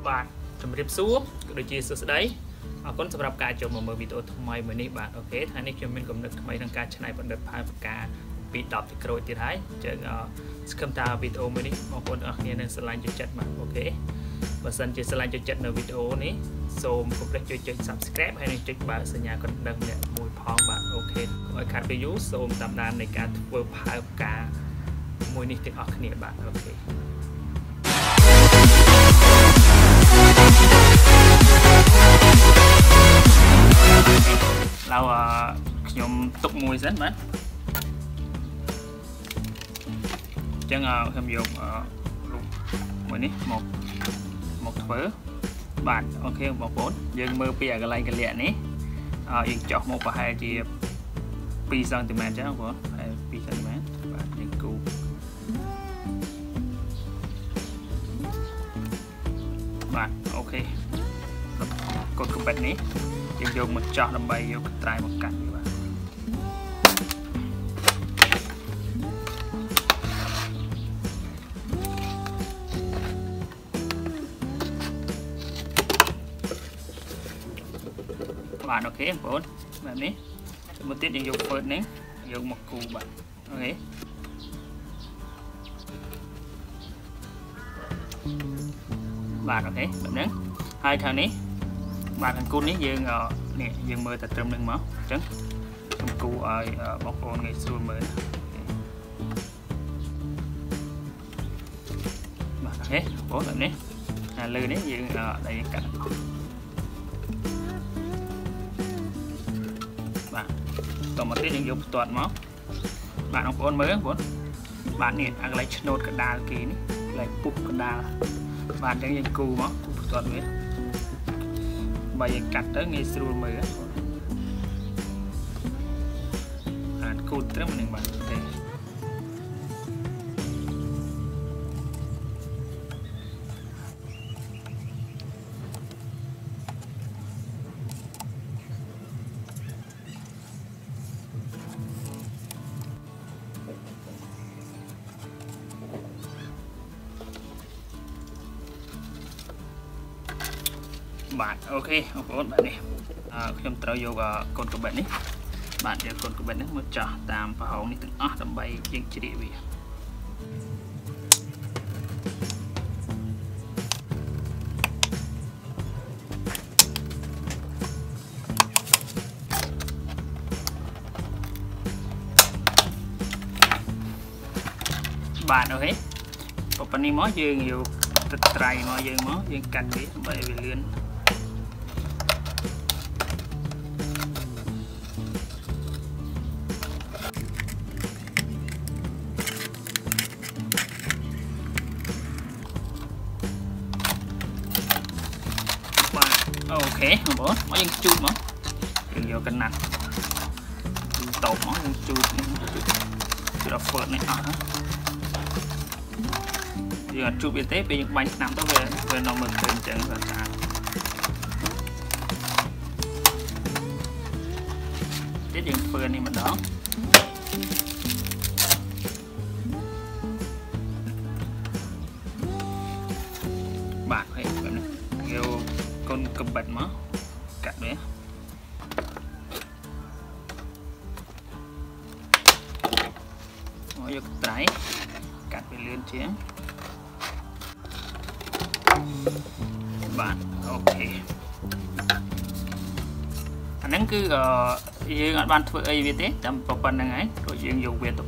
bạn chấm rip xuống đôi chia sẻ đấy conสำหรับการจบมาเมื่อวิดีโอทำไมเหมือนนี้บาทโอเคท่านนี้จะเป็นกำหนดทำไมทางการใช้ประเด็นพายปากกาปีดอกที่กระโดดที่ท้ายเจอสคำตาวิดีโอเหมือนนี้บางคนเนี่ยในสไลด์จะจัดมาโอเคบางส่วนจะสไลด์จะจัดในวิดีโอนี้សូមកុំភ្លេចជួយចុច subscribe ហើយនឹងចុចបើកសញ្ញាកណ្ដឹងនេះមួយផងបាទអូខេកុំឲ្យខាតពេលយូរសូមតាមដាននៃការធ្វើផើផ្កាមួយនេះទាំងអស់គ្នាបាទអូខេเราខ្ញុំទុកមួយសិនបាទអញ្ចឹងខ្ញុំយករូបមួយនេះមកធ្វើបាទអូខេបងប្អូនយើងមើលពីកន្លែងកលៈនេះយើងចោះមកប្រហែលជា2 សង់ទីម៉ែត្រចឹងបងប្អូនហើយ2 សង់ទីម៉ែត្របាទយើងគូបាទអូខេកូនកបិតនេះយើងយកមកចោះដើម្បីយកកត្រៃមកកាត់វាបាទអូខេបងប្អូនបែបនេះមួយទៀតយើងយកពើនេះយកមកគូបាទអូខេបាទអូខេបែបហ្នឹងហើយខាងនេះបាទខាងគូនេះយើងនេះយើងមើលតែត្រឹមនឹងមកអញ្ចឹងខ្ញុំគូឲ្យបងប្អូនងាយស្រួលមើលបាទអូខេបងប្អូនបែបនេះហើយលើនេះយើងដៃកាត់បាទតមកទៀតយើងយកផ្ទាត់មកបាទបងប្អូនមើលបងប្អូនបាទនេះអាកន្លែងឆ្នោតកដាលគេនេះកន្លែងពុះកដាលបាទអញ្ចឹងយើងគូមកគូផ្ទាត់វាបើយើងកាត់ទៅងាយស្រួលមើលអាចគូត្រឹមនឹងបាទទេបាទអូខេបងប្អូនបាទនេះខ្ញុំត្រូវយកកូនកបិតនេះបាទយកកូនកបិតនេះមកចោះតាមប្រហោងនេះទាំងអស់ដើម្បីយើងជ្រៀកវាបាទអូខេប៉ុណ្នេះមកយើងយកទឹកត្រៃមកយើងកាត់វាដើម្បីឲ្យវាលឿនអូខេបងប្អូនមកយើងជូតមកយើងយកកណាត់តោបមកយើងជូតនេះជូតដល់ហ្វឺតនេះអស់ណាយើងអត់ជូតវាទេពេលយើងបាញ់ឆ្នាំទៅវានៅមើលឃើញអញ្ចឹងបាទស្អាតទៀតយើងធ្វើនេះម្ដងបាទហើយបែបនេះយកកូនកបិតមកកាត់វាមកយកត្រៃកាត់វាលឿនជាងបាទអូខេអាហ្នឹងគឺយើងអត់បានធ្វើអីវាទេតែប៉ុណ្្នឹងហើយព្រោះយើងយកវាទៅ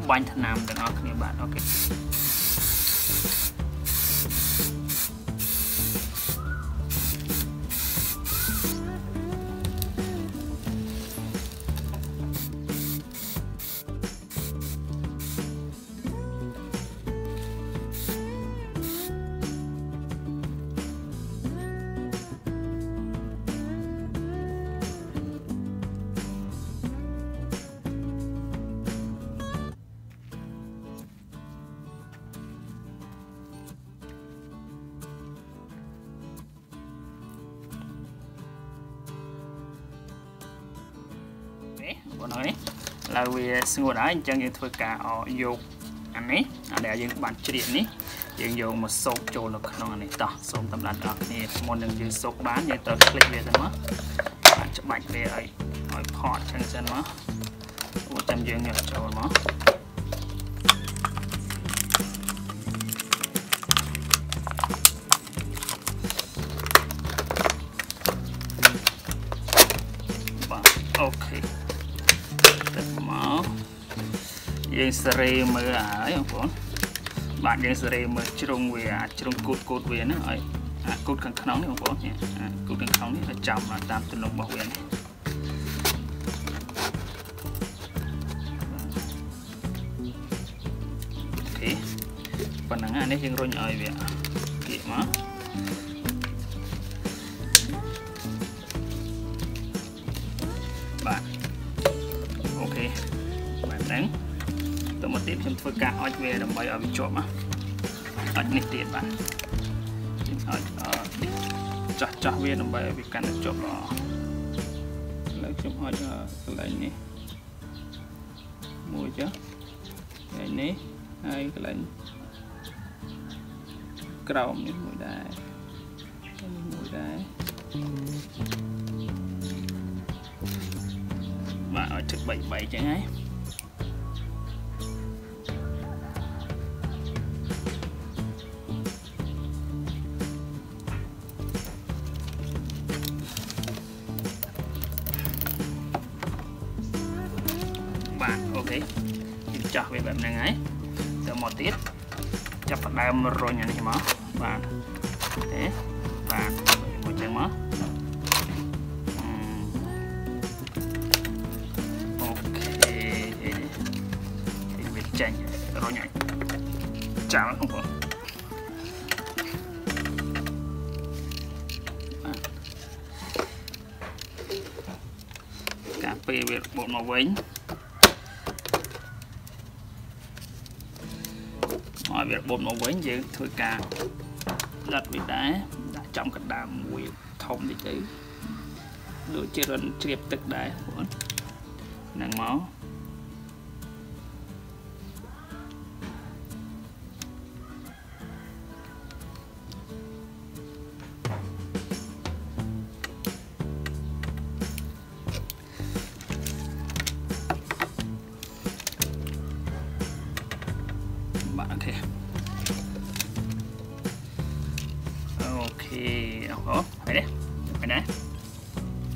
បាញ់ថ្នាំទាំងអស់គ្នាបាទអូខេបងប្អូននេះឡើយវាស្ងួតហើយអញ្ចឹងយើងធ្វើការយកអានេះដែលយើងបានជ្រៀកនេះ យើងយកមកសូកចូលនៅក្នុងនេះតោះសូមតាមដានដល់គ្នាមុននឹងយើងសូកបានយើងត្រូវคลิกវាទៅមកបានច្បាច់វាឲ្យផតចឹងសិនមកអូចាំយើងយកចូលមកបាទអូខេទឹកមកយើងសេរីមើលហើយបងប្អូនបាទយើងសេរីមើលជ្រុងវាជ្រុងគូតវាហ្នឹងឲ្យគូតខាងក្នុងនេះបងប្អូនគូតខាងក្នុងនេះឲ្យចំតាមទម្រង់របស់វានេះអូខេប៉ុណ្ណឹងអានេះយើងរុញឲ្យវាគៀកមកបាទអូខេបាទហ្នឹងទៅមកទៀតខ្ញុំធ្វើការអុជវាដើម្បីឲ្យវាជាប់អុជនេះទៀតបាទខ្ញុំអុជចាស់វាដើម្បីឲ្យវាកាន់តែជាប់ល្អឥឡូវខ្ញុំអុជកន្លែងនេះមួយចុះកន្លែងនេះហើយកន្លែងក្រោមនេះមួយដែរបាទឲ្យទឹក3ចឹងហើយបាទអូខេយើងចាស់វាបែបហ្នឹងហើយទៅមកទៀតចាប់ផ្ដើមរុញអានេះមកបាទទេបាទមួយចឹងមកអូខេវាចាញ់រុញឲ្យចាំបងប្អូនការពេលវាបូតមកវិញឲ្យវាបូតមកវិញយើងធ្វើការលិតវាដែរដាក់ចំកណ្ដាលមួយធំតិចទៅដូចជារិនជ្រាបទឹកដែរបងហ្នឹងមកបាទអូខេហើយនេះហើយណា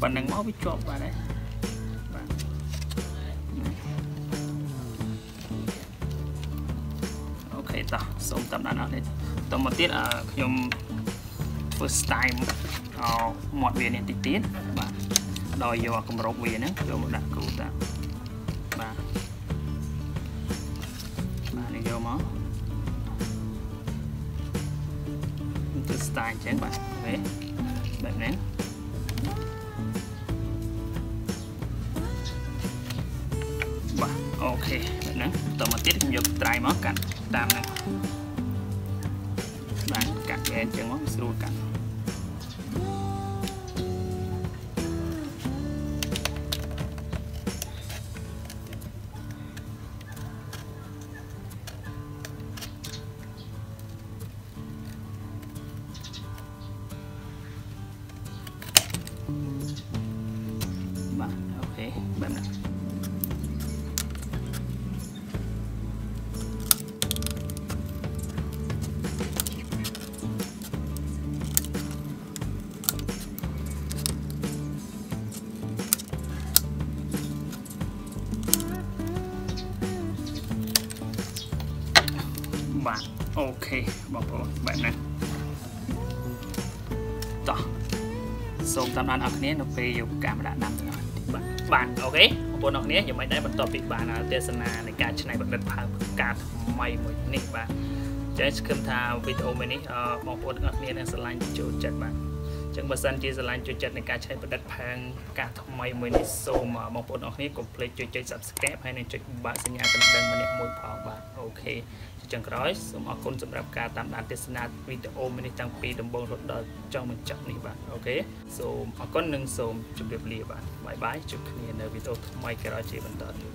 ប៉ុណ្ណឹងមកវាជាប់បាទហើយបាទអូខេតោះសូមតាមដានអស់នេះតមកទៀតខ្ញុំធ្វើ style មាត់វានេះតិចទៀតបាទដោយយកគម្របវាហ្នឹងយកមកដាក់គ្រូតាបាទនេះយកមកធ្វើ style អញ្ចឹងបាទអូខេបែបហ្នឹងបាទអូខេបែបហ្នឹងតមកទៀតខ្ញុំយកត្រៃមកកាត់តាមហ្នឹងបាទកាត់វាអញ្ចឹងមកស្រួលកាត់បាទអូខេបែបហ្នឹងបាទអូខេបងប្អូនបែបហ្នឹងតោះសូមតាមដានអរគ្នានៅពេលយកកាមេរ៉ាដាំទាំងអស់បាទអូខេបងប្អូនអរគ្នាយ៉ាងម៉េចដែរបន្ទាប់ពីបានទេសនានៃការច្នៃប្រឌិតផើងការថ្មីមួយនេះបាទចា៎សង្ឃឹមថាវីដេអូមួយនេះបងប្អូនទាំងអស់គ្នានឹងស្រឡាញ់ចូលចិត្តបាទចឹងបើសិនជាស្រឡាញ់ចូលចិត្តនៃការច្នៃប្រឌិតផើងការថ្មីមួយនេះសូមបងប្អូនអរគ្នាកុំភ្លេចចុច Subscribe ហើយនិងចុចបើកសញ្ញាកណ្ដឹងម្នាក់មួយផងបាទអូខេចុងក្រោយសូមអរគុណសម្រាប់ការតាមដានទស្សនាវីដេអូមួយនេះតាំងពីដំបូងរហូតដល់ចុងបញ្ចប់នេះបាទអូខេសូមអរគុណនិងសូមជម្រាបលាបាទបាយបាយជួបគ្នានៅវីដេអូថ្មីក្រោយជាបន្តទៀត